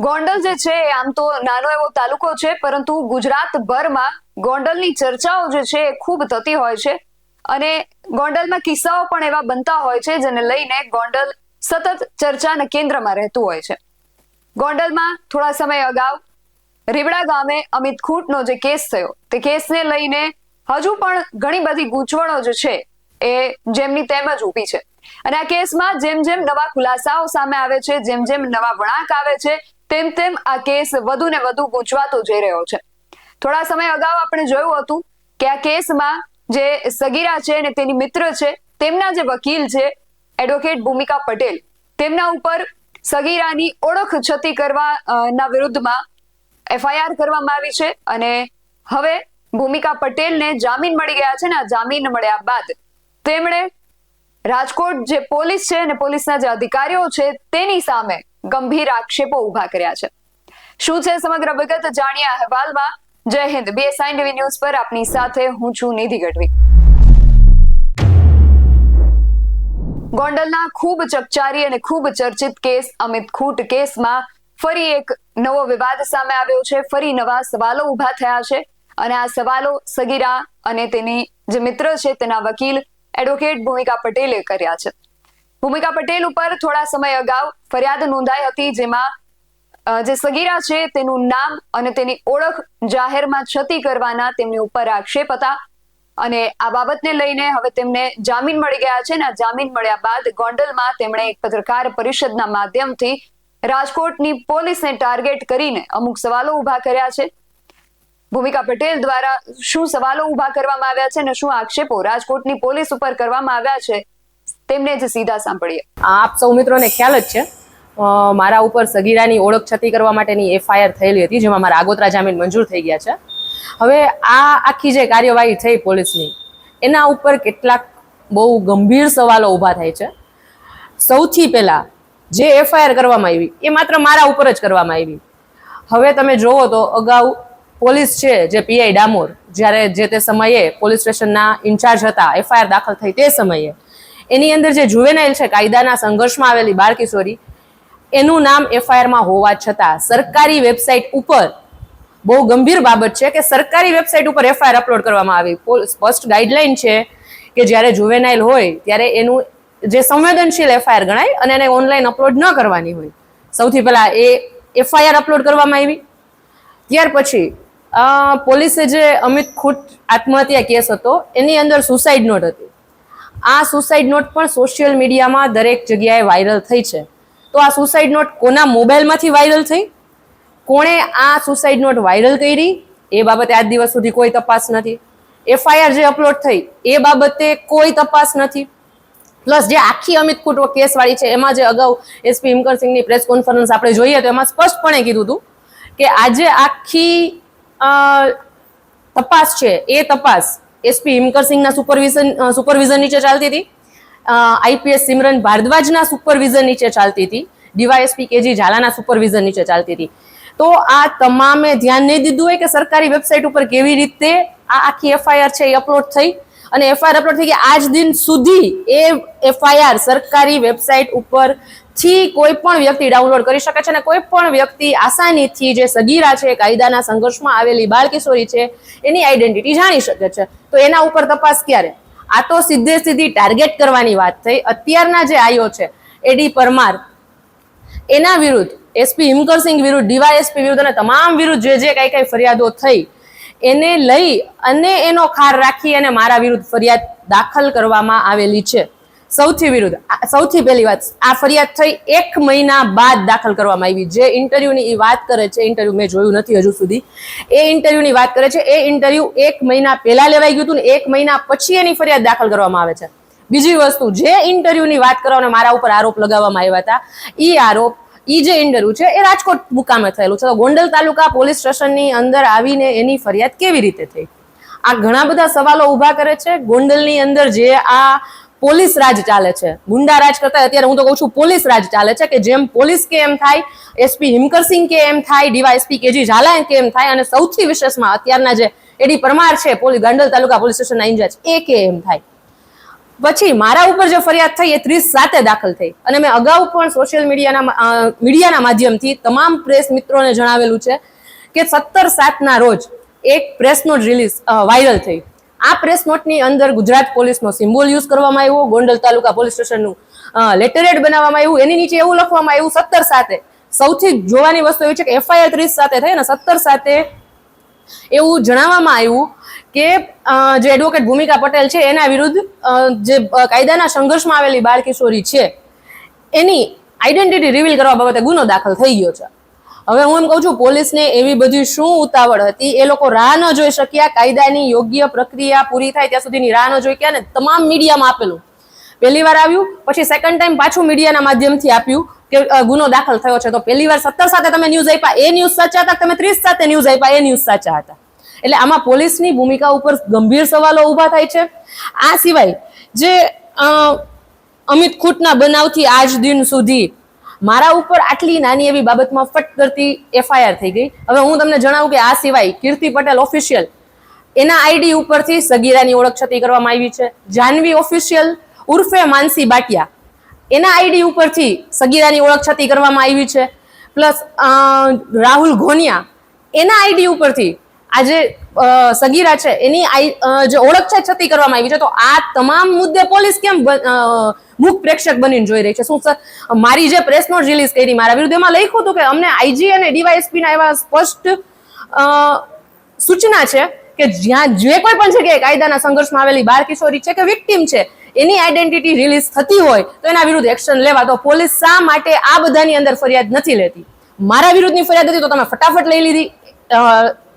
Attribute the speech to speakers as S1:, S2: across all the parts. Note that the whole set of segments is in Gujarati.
S1: ગોંડલ જે છે આમ તો નાનો એવો તાલુકો છે, પરંતુ ગુજરાતભરમાં ગોંડલની ચર્ચાઓ જે છે એ ખૂબ થતી હોય છે અને ગોંડલમાં કિસ્સાઓ પણ એવા બનતા હોય છે જેને લઈને ગોંડલ સતત ચર્ચાના કેન્દ્રમાં રહેતું હોય છે. ગોંડલમાં થોડા સમય અગાઉ રીવડા ગામે અમિત ખૂંટનો જે કેસ થયો તે કેસને લઈને હજુ પણ ઘણી બધી ગૂંચવણો જે છે એ જેમની તેમ જ ઊભી છે અને આ કેસમાં જેમ જેમ નવા ખુલાસાઓ સામે આવે છે, જેમ જેમ નવા વળાંક આવે છે, તેમ તેમ આ કેસ વધુ ને વધુ ગૂંચવાતો જઈ રહ્યો છે. થોડા સમય અગાઉ આપણે જોયું હતું કે આ કેસમાં જે સગીરા છે અને તેની મિત્ર છે, તેમના જે વકીલ છે એડવોકેટ ભૂમિકા પટેલ, તેમના ઉપર સગીરાની ઓળખ છતી કરવાના વિરુદ્ધમાં એફઆઈઆર કરવામાં આવી છે અને હવે ભૂમિકા પટેલને જામીન મળી ગયા છે ને આ જામીન મળ્યા બાદ તેમણે રાજકોટ જે પોલીસ છે અને પોલીસના જે અધિકારીઓ છે તેની સામે ગંભીર આક્ષેપો ઉભા કર્યા છે. શું છે સમગ્ર વિગત જાણીએ અહેવાલમાં. જય હિન્દ. BSI TV ન્યૂઝ પર આપની સાથે હું છું નિધિ ગઢવી. ગોંડલના ખૂબ ચકચારી અને ખૂબ ચર્ચિત કેસ અમિત ખૂંટ કેસમાં ફરી એક નવો વિવાદ સામે આવ્યો છે. ફરી નવા સવાલો ઉભા થયા છે અને આ સવાલો સગીરા અને તેની જે મિત્ર છે તેના વકીલ એડવોકેટ ભૂમિકા પટેલે કર્યા છે. ભૂમિકા પટેલ ઉપર થોડા સમય અગાઉ ફરિયાદ નોંધાઈ હતી, જેમાં જે સગીરા છે તેનું નામ અને તેની ઓળખ જાહેરમાં છતી કરવાના તેમની ઉપર આક્ષેપ હતા અને આ બાબતને લઈને હવે તેમને જામીન મળી ગયા છે. અને જામીન મળ્યા બાદ ગોંડલમાં તેમણે એક પત્રકાર પરિષદના માધ્યમથી રાજકોટની પોલીસને ટાર્ગેટ કરીને અમુક સવાલો ઉભા કર્યા છે. ભૂમિકા પટેલ દ્વારા શું સવાલો ઉભા કરવામાં આવ્યા છે અને શું આક્ષેપો રાજકોટની પોલીસ ઉપર કરવામાં આવ્યા છે તેમને જ સીધા સાંભળીએ.
S2: આપ સૌ મિત્રોને ખ્યાલ જ છે, મારા ઉપર સગીરાની ઓળખ છતી કરવા માટેની એફઆઈઆર થયેલી હતી, જેમાં મારા આગોતરા જામીન મંજૂર થઈ ગયા છે. હવે આ આખી જે કાર્યવાહી થઈ પોલીસની, એના ઉપર કેટલાક બહુ ગંભીર સવાલો ઊભા થાય છે. સૌથી પહેલા જે એફઆઈઆર કરવામાં આવી એ માત્ર મારા ઉપર જ કરવામાં આવી. હવે તમે જોવો તો અગાઉ પોલીસ છે જે પીઆઈ ડામોર, જ્યારે જે તે સમયે પોલીસ સ્ટેશનના ઇન્ચાર્જ હતા, એફઆઈઆર દાખલ થઈ તે સમયે એની અંદર જે જુવેનાઇલ છે, કાયદાના સંઘર્ષમાં આવેલી બાળ કિશોરી, એનું નામ એફઆઈઆરમાં હોવા છતાં સરકારી વેબસાઇટ ઉપર, બહુ ગંભીર બાબત છે કે સરકારી વેબસાઇટ ઉપર એફઆઈઆર અપલોડ કરવામાં આવી. સ્પષ્ટ ગાઈડલાઈન છે કે જ્યારે જુવેનાઇલ હોય ત્યારે એનું જે સંવેદનશીલ એફઆઈઆર ગણાય અને એને ઓનલાઈન અપલોડ ન કરવાની હોય. સૌથી પહેલા એ એફઆઈઆર અપલોડ કરવામાં આવી. ત્યાર પછી પોલીસે જે અમિત ખૂંટ આત્મહત્યા કેસ હતો એની અંદર સુસાઇડ નોટ હતી. આ સુસાઇડ નોટ પણ સોશિયલ મીડિયામાં દરેક જગ્યાએ વાયરલ થઈ છે. તો આ સુસાઇડ નોટ કોના મોબાઈલમાંથી વાયરલ થઈ, કોણે આ સુસાઇડ નોટ વાયરલ કરી, એ બાબતે આજ દિવસ સુધી કોઈ તપાસ નથી. એફઆઈઆર જે અપલોડ થઈ એ બાબતે કોઈ તપાસ નથી. પ્લસ જે આખી અમિત ખૂંટ કેસ વાળી છે એમાં જે અગાઉ એસપી હિમકરસિંહની પ્રેસ કોન્ફરન્સ આપણે જોઈએ તો એમાં સ્પષ્ટપણે કીધું હતું કે આજે આખી તપાસ છે એ તપાસ એસપી હિમકરસિંહના સુપરવિઝન નીચે ચાલતી હતી, આઈપીએસ સિમરન ભારદ્વાજના સુપરવિઝન નીચે ચાલતી હતી, ડીવાયએસપી કેજી ઝાલાના સુપરવિઝન નીચે ચાલતી હતી. તો આ તમામે ધ્યાન નહીં દીધું હોય કે સરકારી વેબસાઇટ ઉપર કેવી રીતે આ આખી એફઆઈઆર છે એ અપલોડ થઈ અને એફઆઈઆર અપલોડ થઈ કે આજ દિન સુધી એ એફઆઈઆર સરકારી વેબસાઇટ ઉપરથી કોઈ પણ વ્યક્તિ ડાઉનલોડ કરી શકે છે અને કોઈ પણ વ્યક્તિ આસાનીથી જે સગીરા છે, કાયદાના સંઘર્ષમાં આવેલી બાળ કિશોરી છે, એની આઈડેન્ટિટી જાણી શકે છે. તો એના ઉપર તપાસ ક્યારે? આ તો સીધે સીધી ટાર્ગેટ કરવાની વાત થઈ. અત્યારના જે આયો છે એડી પરમાર, એના વિરુદ્ધ એસપી હિમકરસિંહ વિરુદ્ધ, ડીવાયએસપી વિરુદ્ધ અને તમામ વિરુદ્ધ જે કઈ ફરિયાદો થઈ એને લઈ અને એનો ખાર રાખી અને મારા વિરુદ્ધ ફરિયાદ દાખલ કરવામાં આવેલી છે. સૌથી પહેલી વાત, આ ફરિયાદ થઈ 1 મહિના બાદ દાખલ કરવામાં આવી. જે ઇન્ટરવ્યુની એ વાત કરે છે, ઇન્ટરવ્યુ મેં જોયું નથી હજુ સુધી, એ ઇન્ટરવ્યુની વાત કરે છે, એ ઇન્ટરવ્યુ 1 મહિના પહેલા લેવાઈ ગયું હતું ને 1 મહિના પછી એની ફરિયાદ દાખલ કરવામાં આવે છે. બીજી વસ્તુ, જે ઇન્ટરવ્યુની વાત કરવાને મારા ઉપર આરોપ લગાવવામાં આવ્યા હતા, ઈ જે ઇન્ટરવ્યુ છે એ રાજકોટ મુકામે થયેલું છે. તો ગોંડલ તાલુકા પોલીસ સ્ટેશનની અંદર આવીને એની ફરિયાદ કેવી રીતે થઈ? આ ઘણા બધા સવાલો ઉભા કરે છે. ગોંડલની અંદર જે આ પોલીસ રાજ ચાલે છે, ગુંડા રાજ કરતા અત્યારે હું તો કહું છું પોલીસ રાજ ચાલે છે, કે જેમ પોલીસ કે એમ થાય, એસપી હિમકરસિંહ કે એમ થાય, ડીવાયએસપી કેજી ઝાલા કે એમ થાય, અને સૌથી વિશેષમાં અત્યારના જે એડી પરમાર છે ગોંડલ તાલુકા પોલીસ સ્ટેશનના ઇન્ચાર્જ, એ કે એમ થાય. પછી મારા ઉપર જે ફરિયાદ થઈ એ 30/7 દાખલ થઈ અને મેં અગાઉ પણ સોશિયલ મીડિયાના માધ્યમથી તમામ પ્રેસ મિત્રોને જણાવેલું છે કે 17/7 રોજ એક પ્રેસ નોટ વાયરલ થઈ. આ પ્રેસ નોટની અંદર ગુજરાત પોલીસનો સિમ્બોલ યુઝ કરવામાં આવ્યો, ગોંડલ તાલુકા પોલીસ સ્ટેશનનું લેટરેડ બનાવવામાં આવ્યું, એની નીચે એવું લખવામાં આવ્યું 17/7. સૌથી જોવાની વસ્તુ એવી છે કે FIR 30/7 થઈ અને 17/7 એવું જણાવવામાં આવ્યું કે જે એડવોકેટ ભૂમિકા પટેલ છે એના વિરુદ્ધ જે કાયદાના સંઘર્ષમાં આવેલી બાળ કિશોરી છે એની આઈડેન્ટિટી રિવીલ કરવા બાબતે ગુનો દાખલ થઈ ગયો છે. હવે હું એમ કહું છું, પોલીસને એવી બધી શું ઉતાવળ હતી? એ લોકો રાહ ન જોઈ શક્યા, કાયદાની યોગ્ય પ્રક્રિયા પૂરી થાય ત્યાં સુધીની રાહ ન જોઈ શક્યા અને તમામ મીડિયામાં આપેલું. પહેલી વાર આવ્યું, પછી સેકન્ડ ટાઈમ પાછું મીડિયાના માધ્યમથી આપ્યું કે ગુનો દાખલ થયો છે. તો પહેલી વાર 17/7 તમે ન્યૂઝ આપ્યા, એ ન્યૂઝ સાચા હતા, તમે 30/7 ન્યૂઝ આપ્યા, એ ન્યૂઝ સાચા હતા. એટલે આમાં પોલીસની ભૂમિકા ઉપર ગંભીર સવાલો ઊભા થાય છે. આ સિવાય જે અમિત ખૂટના બનાવથી આજ દિન સુધી મારા ઉપર આટલી નાની એવી બાબતમાં ફટ કરતી FIR થઈ ગઈ. હવે હું તમને જણાવું કે આ સિવાય કીર્તિ પટેલ ઓફિશિયલ એના આઈડી ઉપરથી સગીરાની ઓળખ છતી કરવામાં આવી છે. જાનવી ઓફિશિયલ ઉર્ફે માનસી બાટિયા એના આઈડી ઉપરથી સગીરાની ઓળખ છતી કરવામાં આવી છે. પ્લસ રાહુલ ઘોનિયા એના આઈડી ઉપરથી આજે સગીરા છે એની જે ઓળખ છે છતી કરવામાં આવી છે. તો આ તમામ મુદ્દે પોલીસ કેમ મુખ પ્રેક્ષક બનીને જોઈ રહી છે? શું સર, મારી જે પ્રેસ નોટ રિલીઝ કરી મારા વિરુદ્ધ એમાં લખ્યું હતું કે અમને IG અને DYSP ના એવા સ્પષ્ટ સૂચના છે કે જ્યાં જે કોઈ પણ જગ્યાએ કાયદાના સંઘર્ષમાં આવેલી બાળ કિશોરી છે કે વિક્ટિમ છે એની આઈડેન્ટિટી રિલીઝ થતી હોય તો એના વિરુદ્ધ એક્શન લેવા. તો પોલીસ શા માટે આ બધાની અંદર ફરિયાદ નથી લેતી? મારા વિરુદ્ધની ફરિયાદ હતી તો તમે ફટાફટ લઈ લીધી,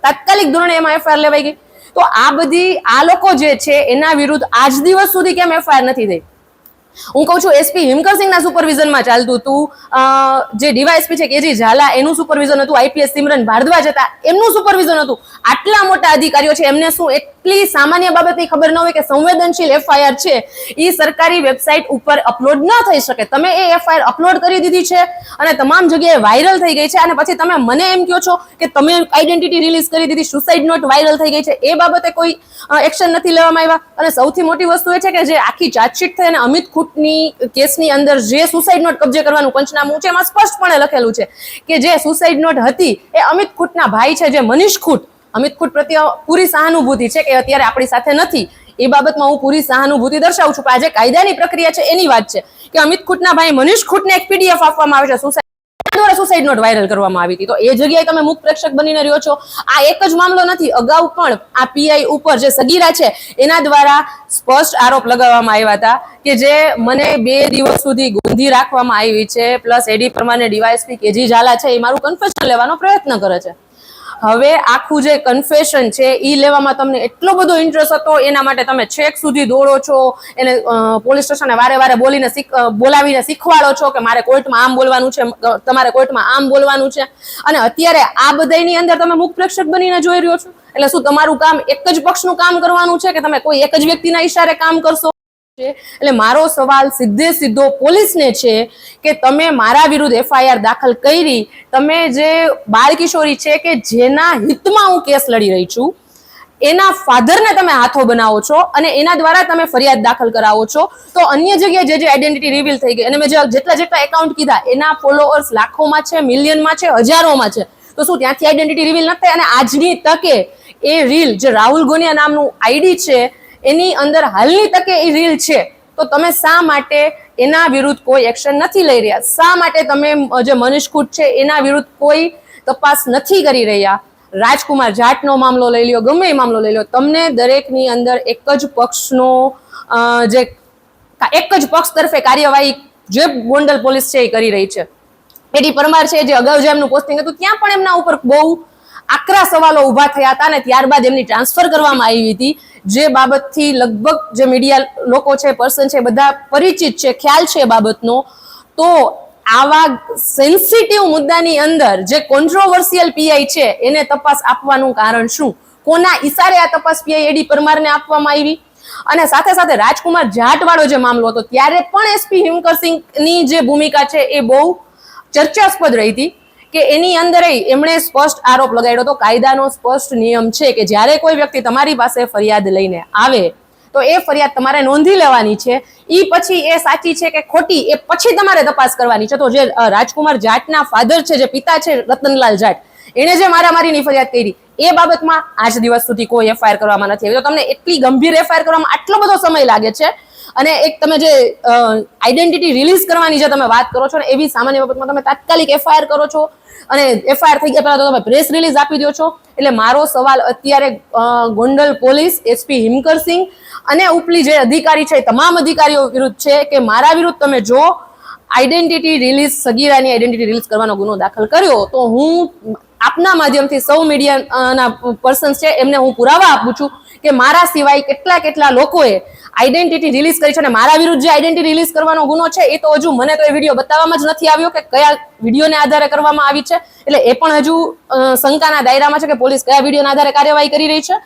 S2: તાત્કાલિક ધોરણે એમાં FIR લેવાઈ ગઈ. તો આ બધી આ લોકો જે છે એના વિરુદ્ધ આજ દિવસ સુધી કેમ FIR નથી થઈ? હું કહું છું SP હિમકરસિંહના સુપરવિઝનમાં ચાલતું હતું, જે DYSP છે KG ઝાલા એનું સુપરવિઝન હતું, IPS સિમરન ભારદ્વાજ હતા એમનું સુપરવિઝન હતું. આટલા મોટા અધિકારીઓ છે, એમને શું એટલી સામાન્ય બાબતની ખબર ન હોય કે સંવેદનશીલ FIR છે એ સરકારી વેબસાઇટ ઉપર અપલોડ ન થઈ શકે? તમે એ FIR અપલોડ કરી દીધી છે અને તમામ જગ્યાએ વાયરલ થઈ ગઈ છે અને પછી તમે મને એમ કહો છો કે તમે આઈડેન્ટિટી રિલીઝ કરી દીધી, સુસાઇડ નોટ વાયરલ થઈ ગઈ છે, એ બાબતે કોઈ એક્શન નથી લેવામાં આવ્યા. અને સૌથી મોટી વસ્તુ એ છે કે જે આખી ચાર્જશીટ થઈ અને અમિત ખૂટની કેસની અંદર જે સુસાઇડ નોટ કબજે કરવાનું પંચનામું છે એમાં સ્પષ્ટપણે લખેલું છે કે જે સુસાઇડ નોટ હતી એ અમિત ખૂટના ભાઈ છે, જે મનીષ ખૂટ, અમિત ખૂટ પ્રત્યે પૂરી સહાનુભૂતિ છે કે અત્યારે આપણી સાથે નથી, એ બાબતમાં હું પૂરી સહાનુભૂતિ દર્શાવું છું. પણ આજે કાયદાની પ્રક્રિયા છે એની વાત છે કે અમિત ખૂટના ભાઈ મનીષ ખૂટને એક PDF આપવામાં આવે છે, સુસાઇડ નોટ વાયરલ કરવામાં આવી હતી. તો એ જગ્યાએ તમે મુખ પ્રેક્ષક બનીને રહ્યો છો. આ એક જ મામલો નથી, અગાઉ પણ આ PI ઉપર જે સગીરા છે એના દ્વારા સ્પષ્ટ આરોપ લગાવવામાં આવ્યા હતા કે જે મને 2 દિવસ સુધી ગોંધી રાખવામાં આવી છે. પ્લસ એડી પ્રમાણે DYSP KG ઝાલા છે એ મારું કન્ફેશન લેવાનો પ્રયત્ન કરે છે. હવે આખું જે કન્ફેશન છે એ લેવામાં તમને એટલો બધો ઇન્ટરેસ્ટ હતો, એના માટે તમે છેક સુધી દોડો છો, એને પોલીસ સ્ટેશને વારે બોલાવીને શીખવાડો છો કે મારે કોર્ટમાં આમ બોલવાનું છે, તમારે કોર્ટમાં આમ બોલવાનું છે. અને અત્યારે આ બધાની અંદર તમે મુખ પ્રેક્ષક બનીને જોઈ રહ્યો છો. એટલે શું તમારું કામ એક જ પક્ષનું કામ કરવાનું છે કે તમે કોઈ એક જ વ્યક્તિના ઈશારે કામ કરશો? એટલે મારો સવાલ સીધો પોલીસને છે કે તમે મારા વિરુદ્ધ FIR દાખલ કરી, તમે જે બાળ કિશોરી છે કે જેના હિતમાં હું કેસ લડી રહી છું એના ફાધરને તમે હાથો બનાવો છો અને એના દ્વારા તમે ફરિયાદ દાખલ કરાવો છો. તો અન્ય જગ્યાએ જે આઈડેન્ટિટી રિવીલ થઈ ગઈ અને મેં જેટલા એકાઉન્ટ કીધા એના ફોલોઅર્સ લાખોમાં છે, મિલિયનમાં છે, હજારોમાં છે, તો શું ત્યાંથી આઈડેન્ટિટી રિવીલ નથી થઈ? અને આજની તકે એ રીલ જે રાહુલ ગોનિયા નામનું ID છે એની અંદર હાલની તકે એ રીલ છે, તો તમે શા માટે એના વિરુદ્ધ કોઈ એક્શન નથી લઈ રહ્યા? શા માટે તમે જે મનીષ ખૂટ છે એના વિરુદ્ધ કોઈ તપાસ નથી કરી રહ્યા? રાજકુમાર જાટનો મામલો લઈ લ્યો, ગમે એ મામલો લઈ લો, તમને દરેકની અંદર એક જ પક્ષ તરફે કાર્યવાહી જે ગોંડલ પોલીસ છે એ કરી રહી છે. એડી પરમાર છે જે અગાઉ જે એમનું પોસ્ટિંગ હતું ત્યાં પણ એમના ઉપર બહુ આકરા સવાલો ઉભા થયા હતા અને ત્યારબાદ એમની ટ્રાન્સફર કરવામાં આવી હતી, જે બાબતથી લગભગ જે મીડિયા લોકો છે, પર્સન છે, બધા પરિચિત છે, ખ્યાલ છે બાબતનો. તો આવા સેન્સિટિવ મુદ્દાની અંદર જે કોન્ટ્રોવર્સિયલ PI છે એને તપાસ આપવાનું કારણ શું? કોના ઈશારે આ તપાસ PI એડી પરમારને આપવામાં આવી? અને સાથે સાથે રાજકુમાર જાટ વાળો જે મામલો હતો ત્યારે પણ SP હિમકરસિંહની જે ભૂમિકા છે એ બહુ ચર્ચાસ્પદ રહી હતી કે એની અંદર એમણે સ્પષ્ટ આરોપ લગાડ્યો હતો. કાયદાનો સ્પષ્ટ નિયમ છે કે જ્યારે કોઈ વ્યક્તિ તમારી પાસે ફરિયાદ લઈને આવે તો એ ફરિયાદ તમારે નોંધી લેવાની છે. ઈ પછી એ સાચી છે કે ખોટી એ પછી તમારે તપાસ કરવાની છે. તો જે રાજકુમાર જાટના ફાધર છે, જે પિતા છે રતનલાલ જાટ, એને જે મારામારીની ફરિયાદ કરી એ બાબતમાં આજ દિવસ સુધી કોઈ એફઆઈઆર કરવામાં નથી આવી. તો તમને એટલી ગંભીર એફઆઈઆર કરવામાં આટલો બધો સમય લાગે છે. અને એક તમે જે આઈડેન્ટિટી રિલીઝ કરવાની જે તમે વાત કરો છો ને, એવી સામાન્ય બાબતમાં તમે તાત્કાલિક એફઆઈઆર કરો છો અને એફઆઈઆર થઈ ગયા પહેલા તો તમે પ્રેસ રિલીઝ આપી દો છો. એટલે મારો સવાલ અત્યારે ગોંડલ પોલીસ, એસપી હિમકરસિંહ અને ઉપલી જે અધિકારી છે તમામ અધિકારીઓ વિરુદ્ધ છે કે મારા વિરુદ્ધ તમે જો આઈડેન્ટિટી રિલીઝ, સગીરાની આઈડેન્ટિટી રિલીઝ કરવાનો ગુનો દાખલ કર્યો તો હું આપના માધ્યમથી સૌ મીડિયાના પર્સન્સ છે એમને હું પુરાવા આપું છું કે મારા સિવાય કેટલા લોકોએ આઈડેન્ટિટી રિલીઝ કરી છે. અને મારા વિરુદ્ધ જે આઈડેન્ટિટી રિલીઝ કરવાનો ગુનો છે એ તો હજુ મને તો એ વિડીયો બતાવવામાં જ નથી આવ્યો કે કયા વિડીયોને આધારે કરવામાં આવી છે. એટલે એ પણ હજુ શંકાના દાયરામાં છે કે પોલીસ કયા વિડીયોના આધારે કાર્યવાહી કરી રહી છે.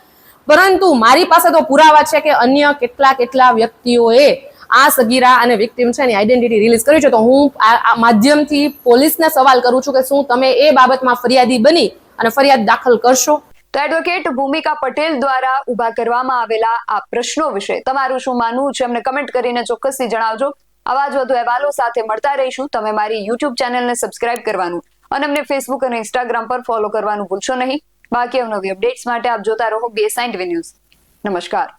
S2: પરંતુ મારી પાસે તો પુરાવા છે કે અન્ય કેટલા વ્યક્તિઓએ આ સગીરા અને વિક્ટિમ છે એની આઈડેન્ટિટી રિલીઝ કરી છે. તો હું આ માધ્યમથી પોલીસને સવાલ કરું છું કે શું તમે એ બાબતમાં ફરિયાદી બની અને ફરિયાદ દાખલ કરશો?
S1: તો એડવોકેટ ભૂમિકા પટેલ દ્વારા ઉભા કરવામાં આવેલા આ પ્રશ્નો વિશે તમારું શું માનવું છે અમને કમેન્ટ કરીને ચોક્કસથી જણાવજો. આવા જ વધુ અહેવાલો સાથે મળતા રહીશું. તમે મારી યુટ્યુબ ચેનલને સબસ્ક્રાઇબ કરવાનું અને અમને ફેસબુક અને ઇન્સ્ટાગ્રામ પર ફોલો કરવાનું ભૂલશો નહીં. બાકી અવનવી અપડેટ્સ માટે આપ જોતા રહો BS9 TV ન્યૂઝ. નમસ્કાર.